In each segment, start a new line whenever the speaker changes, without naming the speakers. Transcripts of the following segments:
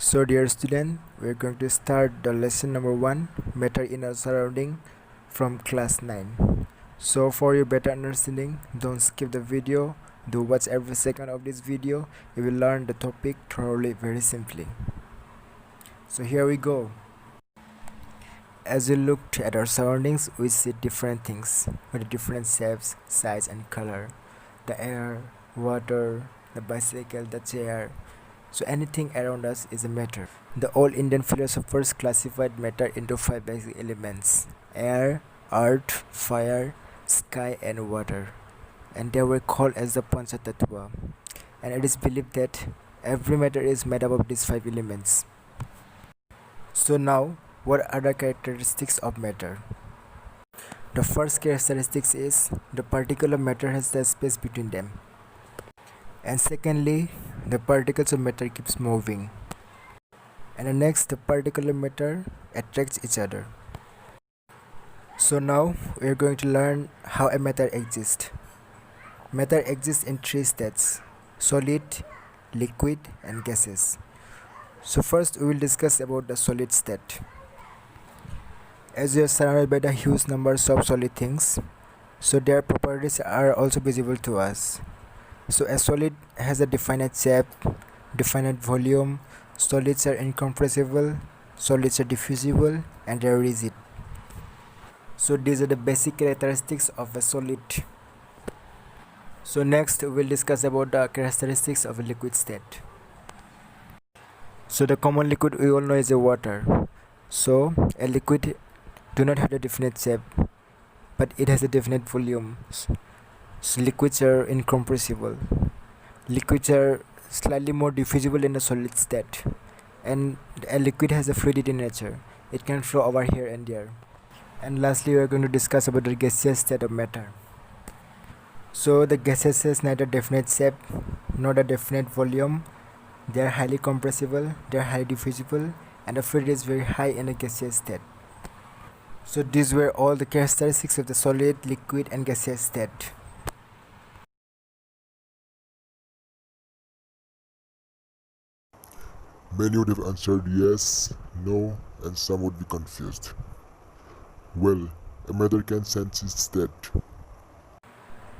So dear student, we are going to start the lesson number 1, matter in our surrounding, from class 9. So for your better understanding, don't skip the video, do watch every second of this video. You will learn the topic thoroughly, very simply. So here we go. As we looked at our surroundings, we see different things with different shapes, size and color. The air, water, the bicycle, the chair. So anything around us is a matter. The old Indian philosophers classified matter into 5 basic elements: air, earth, fire, sky and water. And they were called as the Panchatattva. And it is believed that every matter is made up of these 5 elements. So now, what are the characteristics of matter? The first characteristic is the particle of matter has the space between them. And secondly, the particles of matter keeps moving. And the next, the particle of matter attracts each other. So now we are going to learn how a matter exists. Matter exists in 3 states: solid, liquid and gases. So first we will discuss about the solid state. As we are surrounded by the huge numbers of solid things, so their properties are also visible to us. So a solid has a definite shape, definite volume, solids are incompressible, solids are diffusible and they are rigid. So these are the basic characteristics of a solid. So next we will discuss about the characteristics of a liquid state. So the common liquid we all know is a water. So a liquid do not have a definite shape, but it has a definite volume. So liquids are incompressible. Liquids are slightly more diffusible in the solid state, and a liquid has a fluidity nature. It can flow over here and there. And lastly, we are going to discuss about the gaseous state of matter. So the gases has neither definite shape nor a definite volume. They are highly compressible, they are highly diffusible, and the fluidity is very high in a gaseous state. So these were all the characteristics of the solid, liquid and gaseous state.
Many would have answered yes, no, and some would be confused. Well, a matter can sense its state.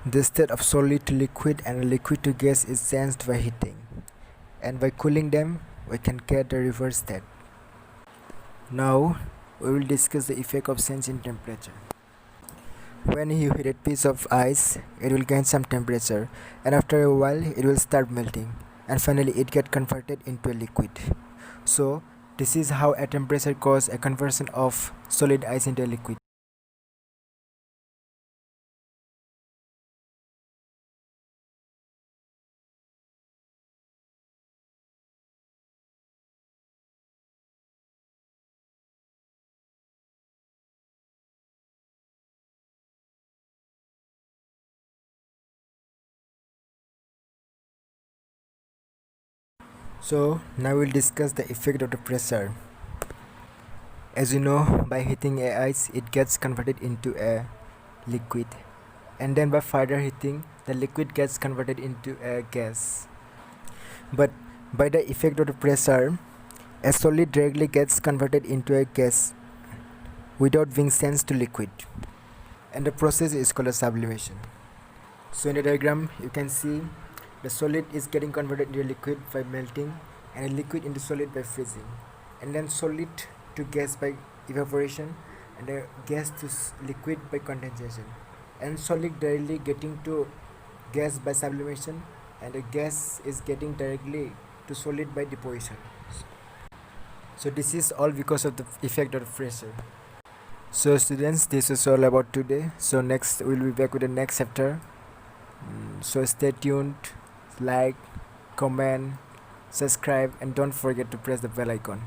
The state of solid to liquid and liquid to gas is sensed by heating, and by cooling them, we can get the reverse state. Now, we will discuss the effect of change in temperature. When you heat a piece of ice, it will gain some temperature, and after a while, it will start melting, and finally it gets converted into a liquid. So this is how a temperature causes a conversion of solid ice into a liquid. So now we'll discuss the effect of the pressure. As you know, by heating a ice, it gets converted into a liquid, and then by further heating, the liquid gets converted into a gas. But by the effect of the pressure, a solid directly gets converted into a gas without being sensed to liquid, and the process is called a sublimation. So in the diagram you can see the solid is getting converted into a liquid by melting, and a liquid into solid by freezing, and then solid to gas by evaporation, and a gas to liquid by condensation, and solid directly getting to gas by sublimation, and the gas is getting directly to solid by deposition. So this is all because of the effect of the pressure. So students, this is all about today. So next we'll be back with the next chapter. So stay tuned, like, comment, subscribe and don't forget to press the bell icon.